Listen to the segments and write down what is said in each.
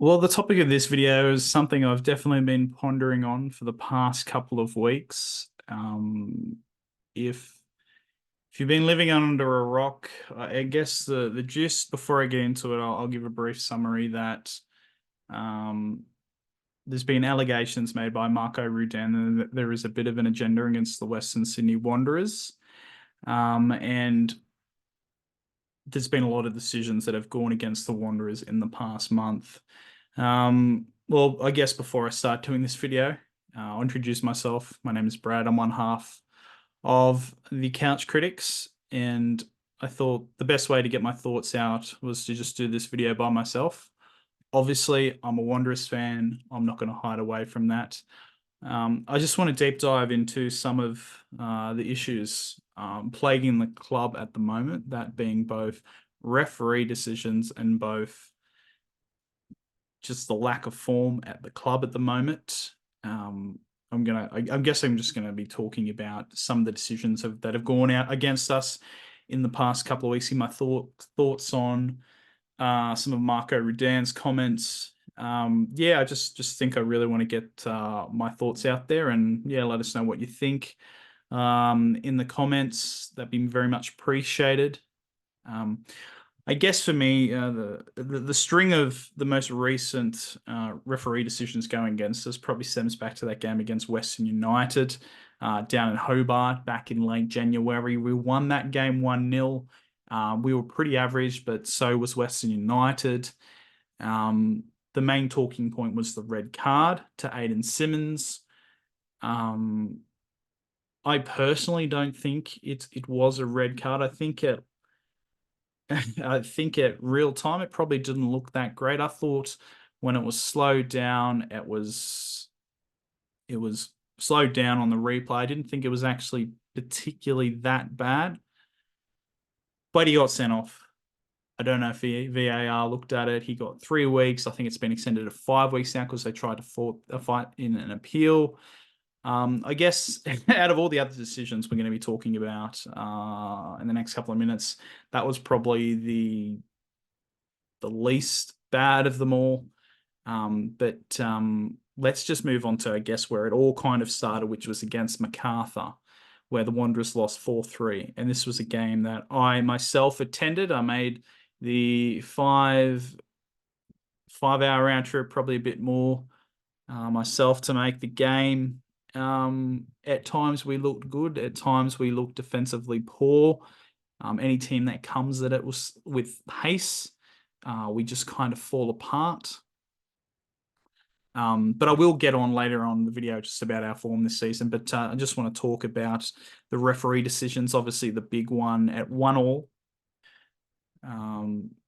Well, the topic of this video is something I've definitely been pondering on for the past couple of weeks. If if you've been living under a rock, I guess the gist before I get into it, I'll give a brief summary that um, there's been allegations made by Marco Rudan that there is a bit of an agenda against the Western Sydney Wanderers, and there's been a lot of decisions that have gone against the Wanderers in the past month. Well, I guess before I start doing this video, I'll introduce myself. My name is Brad. I'm one half of the Couch Critics, and I thought the best way to get my thoughts out was to just do this video by myself. Obviously, I'm a Wanderers fan. I'm not going to hide away from that. I just want to deep dive into some of the issues plaguing the club at the moment, that being both referee decisions and both just the lack of form at the club at the moment. I guess I'm just gonna be talking about some of the decisions that have gone out against us in the past couple of weeks. My thoughts on some of Marco Rudan's comments. Yeah, I just think I really want to get my thoughts out there, and yeah, let us know what you think in the comments. That'd be very much appreciated. I guess for me, the string of the most recent referee decisions going against us probably stems back to that game against Western United down in Hobart back in late January. We won that game 1-0. We were pretty average, but so was Western United. The main talking point was the red card to Aidan Simmons. I personally don't think it was a red card. I think at real time it probably didn't look that great. I thought when it was slowed down, it was slowed down on the replay. I didn't think it was actually particularly that bad, but he got sent off. I don't know if VAR looked at it. He got 3 weeks. I think it's been extended to 5 weeks now because they tried to fight in an appeal. I guess out of all the other decisions we're going to be talking about in the next couple of minutes, that was probably the least bad of them all. But let's just move on to, I guess, where it all kind of started, which was against Macarthur, where the Wanderers lost 4-3. And this was a game that I myself attended. I made the 5 hour round trip, probably a bit more myself to make the game. At times we looked good. At times we looked defensively poor. Any team that comes at it was with pace, we just kind of fall apart. But I will get on later on in the video just about our form this season. But I just want to talk about the referee decisions. Obviously, the big one at 1-1.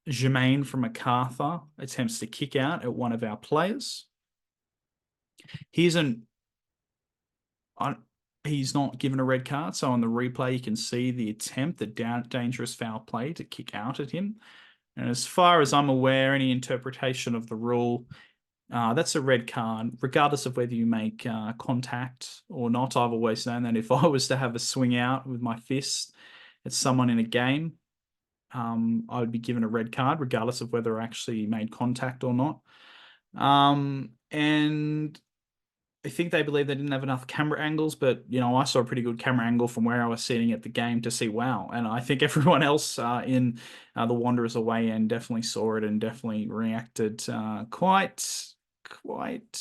Jermaine from MacArthur attempts to kick out at one of our players. He's not given a red card, so on the replay you can see the attempt, the dangerous foul play to kick out at him. And as far as I'm aware, any interpretation of the rule, that's a red card, regardless of whether you make contact or not. I've always known that if I was to have a swing out with my fist at someone in a game, I would be given a red card, regardless of whether I actually made contact or not. And I think they believe they didn't have enough camera angles, but I saw a pretty good camera angle from where I was sitting at the game to see wow. And I think everyone else in the Wanderers away end definitely saw it and definitely reacted quite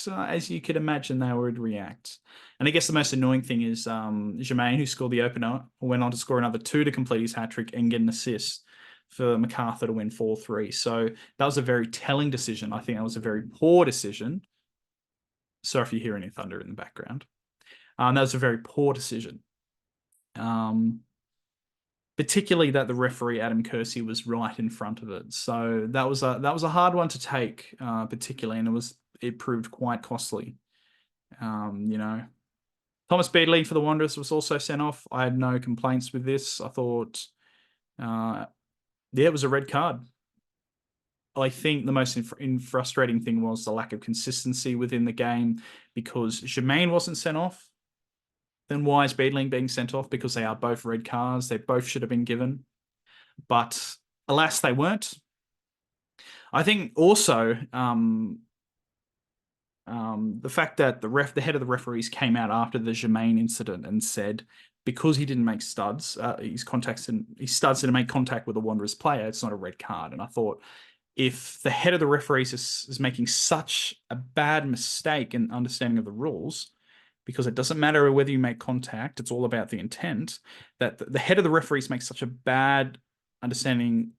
as you could imagine they would react. And I guess the most annoying thing is Jermaine, who scored the opener, went on to score another 2 to complete his hat trick and get an assist for MacArthur to win 4-3. So that was a very telling decision. I think that was a very poor decision. Sorry if you hear any thunder in the background. That was a very poor decision. Particularly that the referee, Adam Kersey, was right in front of it. So that was a hard one to take, particularly, and it proved quite costly. Thomas Beadley for the Wanderers was also sent off. I had no complaints with this. I thought, it was a red card. I think the most frustrating thing was the lack of consistency within the game, because Jermaine wasn't sent off. Then why is Beadling being sent off? Because they are both red cards. They both should have been given. But alas, they weren't. I think also the fact that the head of the referees came out after the Jermaine incident and said because he didn't make studs, his studs didn't make contact with a Wanderers player, it's not a red card. And I thought if the head of the referees is making such a bad mistake in understanding of the rules, because it doesn't matter whether you make contact, it's all about the intent, that the head of the referees makes such a bad understanding,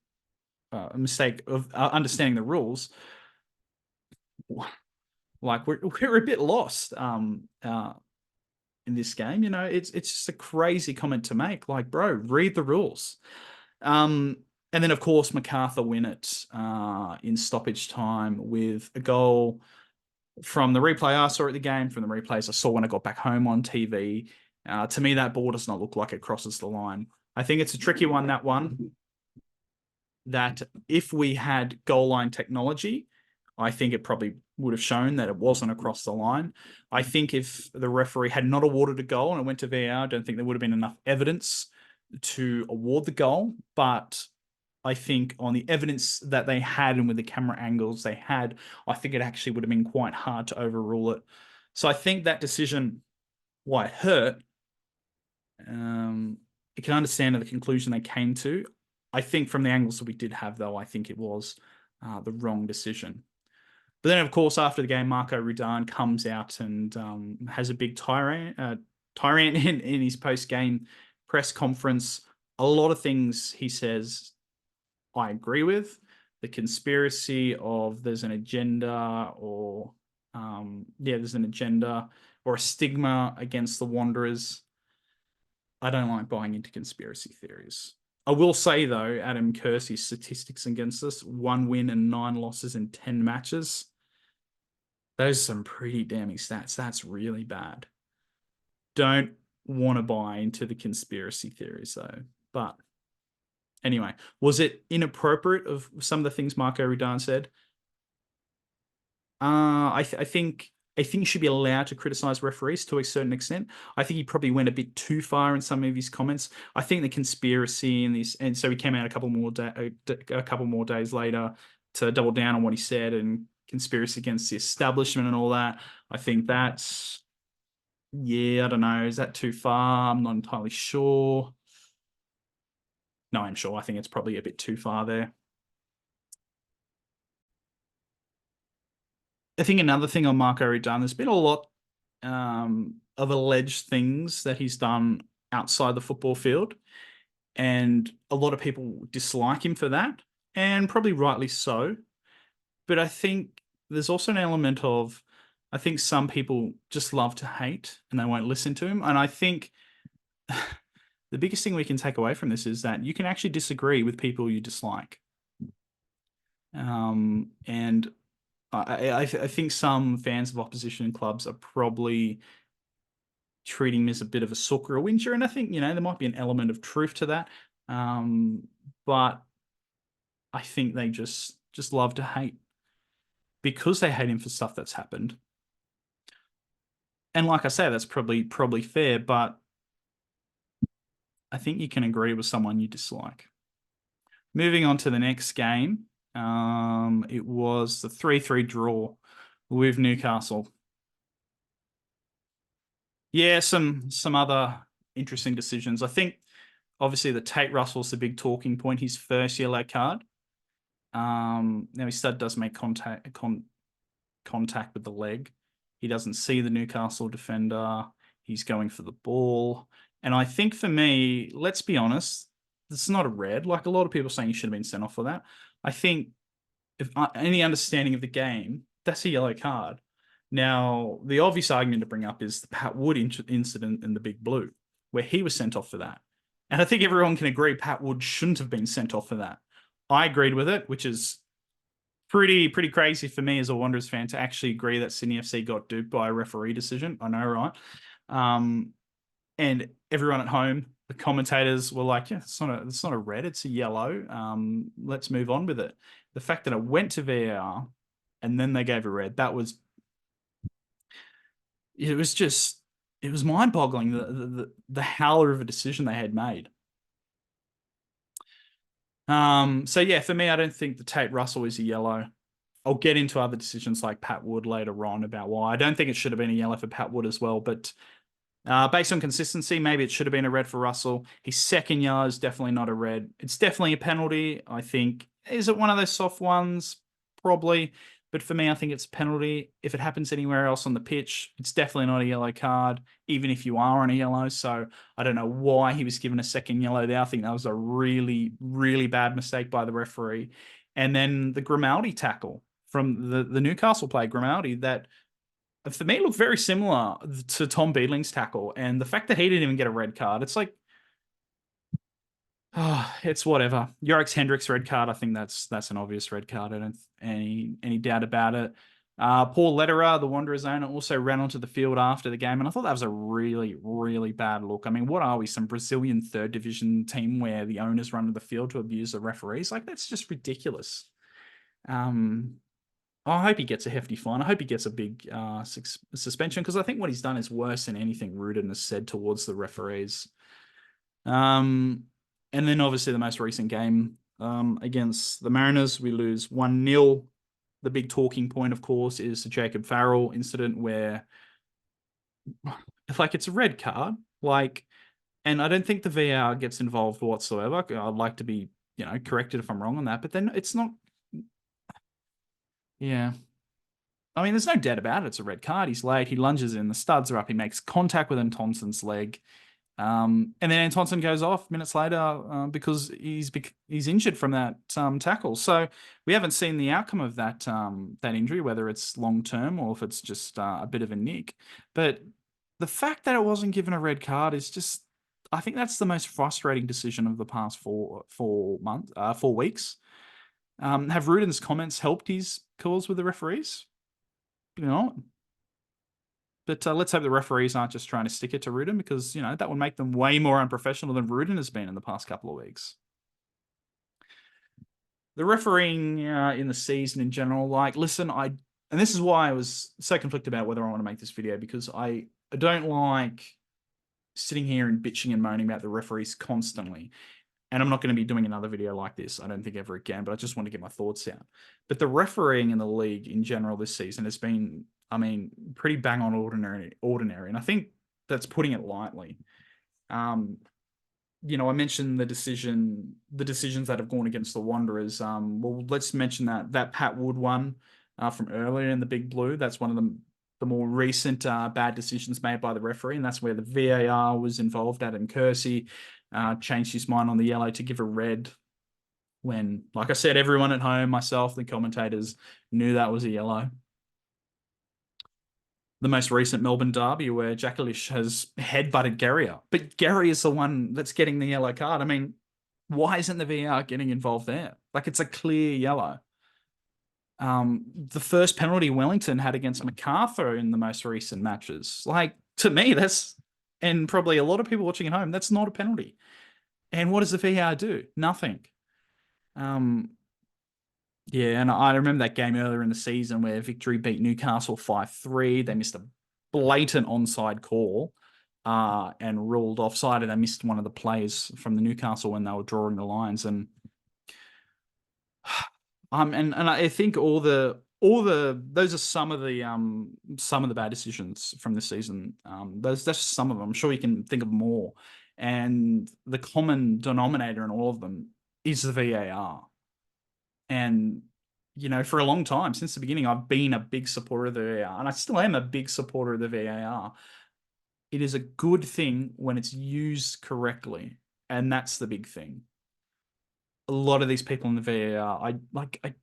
mistake of understanding the rules, like we're a bit lost in this game. You know, it's just a crazy comment to make. Like, bro, read the rules. And then of course MacArthur win it in stoppage time with a goal from the replay I saw at the game, from the replays I saw when I got back home on TV. To me, that ball does not look like it crosses the line. I think it's a tricky one, that one. That if we had goal line technology, I think it probably would have shown that it wasn't across the line. I think if the referee had not awarded a goal and it went to VAR, I don't think there would have been enough evidence to award the goal. But I think on the evidence that they had and with the camera angles they had, I think it actually would have been quite hard to overrule it. So I think that decision, why it hurt, you can understand the conclusion they came to. I think from the angles that we did have, though, I think it was the wrong decision. But then, of course, after the game, Marco Rudan comes out and has a big tirade in his post-game press conference. A lot of things he says I agree with. The conspiracy of there's an agenda or there's an agenda or a stigma against the Wanderers. I don't like buying into conspiracy theories. I will say, though, Adam Kersey's statistics against us, 1 win and 9 losses in 10 matches. Those are some pretty damning stats. That's really bad. Don't want to buy into the conspiracy theories, though. But anyway, was it inappropriate of some of the things Marco Rudan said? I think you should be allowed to criticize referees to a certain extent. I think he probably went a bit too far in some of his comments. I think the conspiracy and so he came out a couple more days later to double down on what he said and conspiracy against the establishment and all that. I think that's, I don't know. Is that too far? I'm not entirely sure. No, I'm sure. I think it's probably a bit too far there. I think another thing on Marco Rudan, there's been a lot of alleged things that he's done outside the football field, and a lot of people dislike him for that, and probably rightly so. But I think there's also an element of, I think some people just love to hate and they won't listen to him. And I think the biggest thing we can take away from this is that you can actually disagree with people you dislike. And I think some fans of opposition clubs are probably treating him as a bit of a sook or a whinger, and I think there might be an element of truth to that. But I think they just love to hate because they hate him for stuff that's happened. And like I say, that's probably fair, but I think you can agree with someone you dislike. Moving on to the next game. It was the 3-3 draw with Newcastle. Yeah, some other interesting decisions. I think obviously the Tate Russell's the big talking point. His first yellow card. Now his stud does make contact with the leg. He doesn't see the Newcastle defender. He's going for the ball. And I think for me, let's be honest, it's not a red. Like a lot of people saying he should have been sent off for that. I think if any understanding of the game, that's a yellow card. Now, the obvious argument to bring up is the Pat Wood incident in the Big Blue, where he was sent off for that. And I think everyone can agree Pat Wood shouldn't have been sent off for that. I agreed with it, which is pretty crazy for me as a Wanderers fan to actually agree that Sydney FC got duped by a referee decision. I know, right? And everyone at home, the commentators were like, yeah, it's not a red, it's a yellow. Let's move on with it. The fact that it went to VAR and then they gave a red, it was mind-boggling the howler of a decision they had made. So yeah, for me, I don't think the Tate Russell is a yellow. I'll get into other decisions like Pat Wood later on about why. I don't think it should have been a yellow for Pat Wood as well, but based on consistency, maybe it should have been a red for Russell. His second yellow is definitely not a red. It's definitely a penalty, I think. Is it one of those soft ones? Probably. But for me, I think it's a penalty. If it happens anywhere else on the pitch, it's definitely not a yellow card, even if you are on a yellow. So I don't know why he was given a second yellow there. I think that was a really, really bad mistake by the referee. And then the Grimaldi tackle from the Newcastle player, Grimaldi, that for me looked very similar to Tom Beadling's tackle. And the fact that he didn't even get a red card, it's like, oh, it's whatever. Yorex Hendricks red card. I think that's an obvious red card. I don't any doubt about it. Paul Lederer, the Wanderers owner, also ran onto the field after the game, and I thought that was a really, really bad look. I mean, what are we, some Brazilian third division team where the owners run to the field to abuse the referees? Like, that's just ridiculous. I hope he gets a hefty fine. I hope he gets a big suspension, because I think what he's done is worse than anything Rudin has said towards the referees. And then obviously the most recent game against the Mariners, we lose 1-0. The big talking point, of course, is the Jacob Farrell incident where it's a red card. And I don't think the VAR gets involved whatsoever. I'd like to be, corrected if I'm wrong on that. But then it's not. Yeah. I mean, there's no doubt about it. It's a red card. He's late. He lunges in. The studs are up. He makes contact with Thompson's leg. And then Thompson goes off minutes later because he's injured from that tackle. So we haven't seen the outcome of that injury, whether it's long term or if it's just a bit of a nick. But the fact that it wasn't given a red card is just, I think that's the most frustrating decision of the past 4 weeks. Have Rudin's comments helped his calls with the referees? But let's hope the referees aren't just trying to stick it to Rudin, because, that would make them way more unprofessional than Rudin has been in the past couple of weeks. The refereeing in the season in general, listen, and this is why I was so conflicted about whether I want to make this video, because I don't like sitting here and bitching and moaning about the referees constantly. And I'm not going to be doing another video like this, I don't think, ever again, but I just want to get my thoughts out. But the refereeing in the league in general this season has been, pretty bang on ordinary. And I think that's putting it lightly. I mentioned the decisions that have gone against the Wanderers. Well, let's mention that Pat Wood one from earlier in the Big Blue. That's one of the more recent bad decisions made by the referee, and that's where the VAR was involved. Adam Kersey changed his mind on the yellow to give a red when, like I said, everyone at home, myself, the commentators, knew that was a yellow. The most recent Melbourne derby where Jakalish has headbutted Guerrier, but Guerrier is the one that's getting the yellow card. I mean, why isn't the VAR getting involved there? It's a clear yellow. The first penalty Wellington had against MacArthur in the most recent matches. To me, and probably a lot of people watching at home, that's not a penalty. And what does the VAR do? Nothing. Yeah, and I remember that game earlier in the season where Victory beat Newcastle 5-3. They missed a blatant onside call and ruled offside, and they missed one of the plays from the Newcastle when they were drawing the lines. And I think those are some of the bad decisions from this season. That's just some of them. I'm sure you can think of more. And the common denominator in all of them is the VAR. And, for a long time, since the beginning, I've been a big supporter of the VAR, and I still am a big supporter of the VAR. It is a good thing when it's used correctly, and that's the big thing. A lot of these people in the VAR, I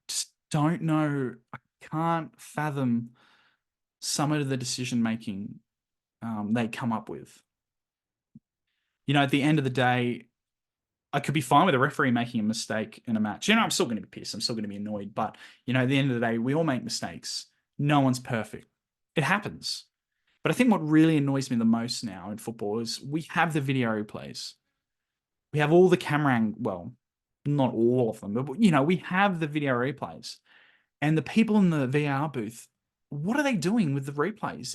just don't know. I can't fathom some of the decision-making they come up with. At the end of the day, I could be fine with a referee making a mistake in a match. I'm still going to be pissed. I'm still going to be annoyed. But, at the end of the day, we all make mistakes. No one's perfect. It happens. But I think what really annoys me the most now in football is we have the video replays. We have all the camera well, not all of them, but, we have the video replays. And the people in the VR booth, what are they doing with the replays?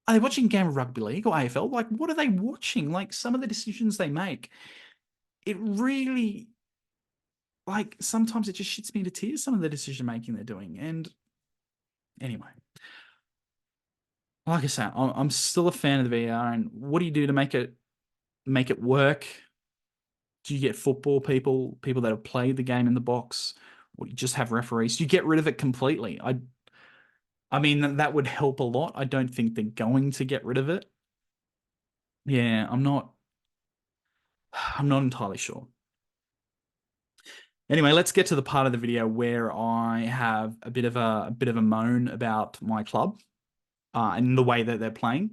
Are they watching a game of rugby league or AFL? What are they watching? Some of the decisions they make, it really like sometimes it just shits me to tears, some of the decision making they're doing. And anyway, like I said, I'm still a fan of the VR. And what do you do to make it work? Do you get football people that have played the game in the box, or do you just have referees? Do you get rid of it completely? I mean that would help a lot. I don't think they're going to get rid of it. Yeah, I'm not entirely sure. Anyway, let's get to the part of the video where I have a bit of a moan about my club and the way that they're playing.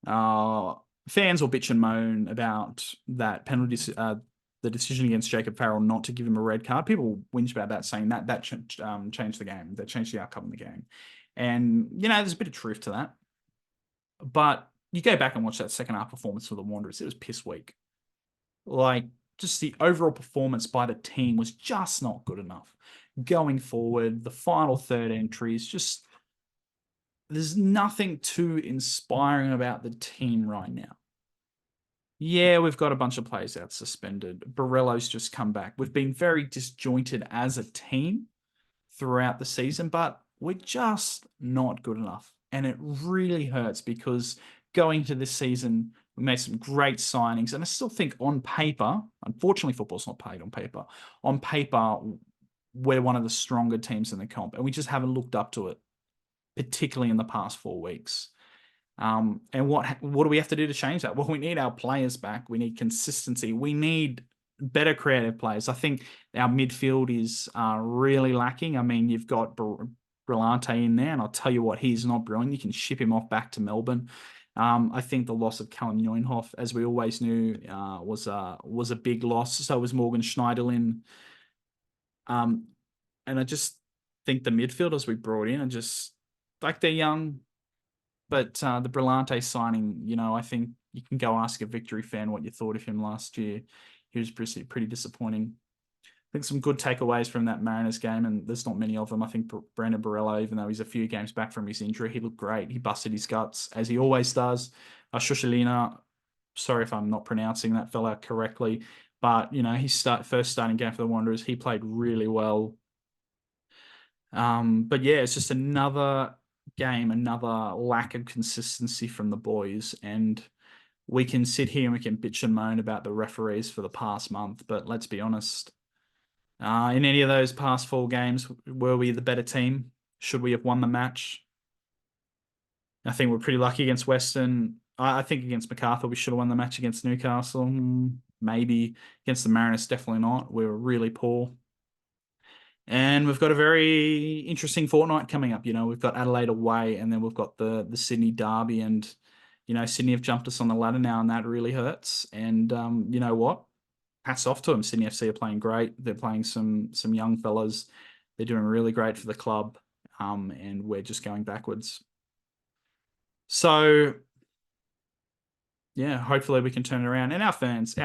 Uh, Fans will bitch and moan about that penalty, the decision against Jacob Farrell not to give him a red card. People whinge about that, saying that changed the game, that changed the outcome of the game. And there's a bit of truth to that. But you go back and watch that second half performance for the Wanderers; it was piss weak. Like, just the overall performance by the team was just not good enough. Going forward, the final third entries, just there's nothing too inspiring about the team right now. Yeah, we've got a bunch of players out suspended. Borello's just come back. We've been very disjointed as a team throughout the season, but we're just not good enough. And it really hurts because going to this season, we made some great signings. And I still think on paper, unfortunately, football's not paid on paper. On paper, we're one of the stronger teams in the comp, and we just haven't looked up to it, particularly in the past 4 weeks. And what do we have to do to change that? Well, we need our players back. We need consistency. We need better creative players. I think our midfield is really lacking. I mean, you've got Brillante in there, and I'll tell you what, he's not brilliant. You can ship him off back to Melbourne. I think the loss of Callum Neunhoff, as we always knew, was a big loss. So was Morgan Schneiderlin. And I just think the midfielders we brought in are just like they're young. But the Brillante signing, I think you can go ask a Victory fan what you thought of him last year. He was pretty disappointing. I think some good takeaways from that Mariners game, and there's not many of them. I think Brandon Borello, even though he's a few games back from his injury, he looked great. He busted his guts, as he always does. Shushalina, sorry if I'm not pronouncing that fella correctly, but, his first starting game for the Wanderers, he played really well. But yeah, it's just another game, another lack of consistency from the boys. And we can sit here and we can bitch and moan about the referees for the past month, but let's be honest. In any of those past 4 games, were we the better team? Should we have won the match? I think we're pretty lucky against Western. I think against Macarthur, we should have won the match against Newcastle. Maybe against the Mariners, definitely not. We were really poor. And we've got a very interesting fortnight coming up. We've got Adelaide away, and then we've got the Sydney derby. And, Sydney have jumped us on the ladder now, and that really hurts. And you know what? Hats off to them. Sydney FC are playing great. They're playing some young fellas. They're doing really great for the club. And we're just going backwards. So, yeah, hopefully we can turn it around. And our fans,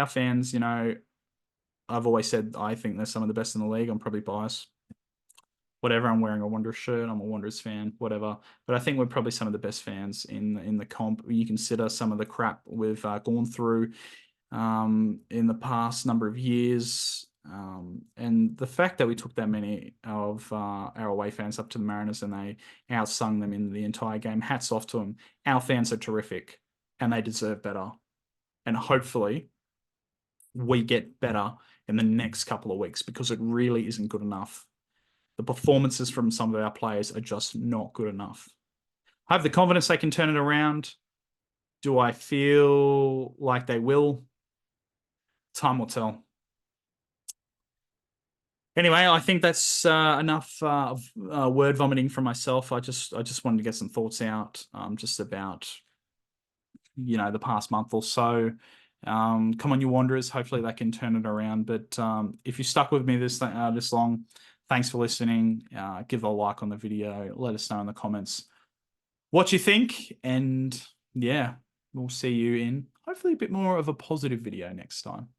I've always said I think they're some of the best in the league. I'm probably biased. Whatever, I'm wearing a Wanderers shirt. I'm a Wanderers fan, whatever. But I think we're probably some of the best fans in the comp. You consider some of the crap we've gone through in the past number of years. And the fact that we took that many of our away fans up to the Mariners and they outsung them in the entire game, hats off to them. Our fans are terrific and they deserve better. And hopefully we get better in the next couple of weeks because it really isn't good enough. The performances from some of our players are just not good enough. I have the confidence they can turn it around. Do I feel like they will? Time will tell. Anyway, I think that's enough word vomiting from myself. I just wanted to get some thoughts out just about the past month or so. Come on, you Wanderers. Hopefully they can turn it around. But if you stuck with me this long, thanks for listening. Give a like on the video. Let us know in the comments what you think. And yeah, we'll see you in hopefully a bit more of a positive video next time.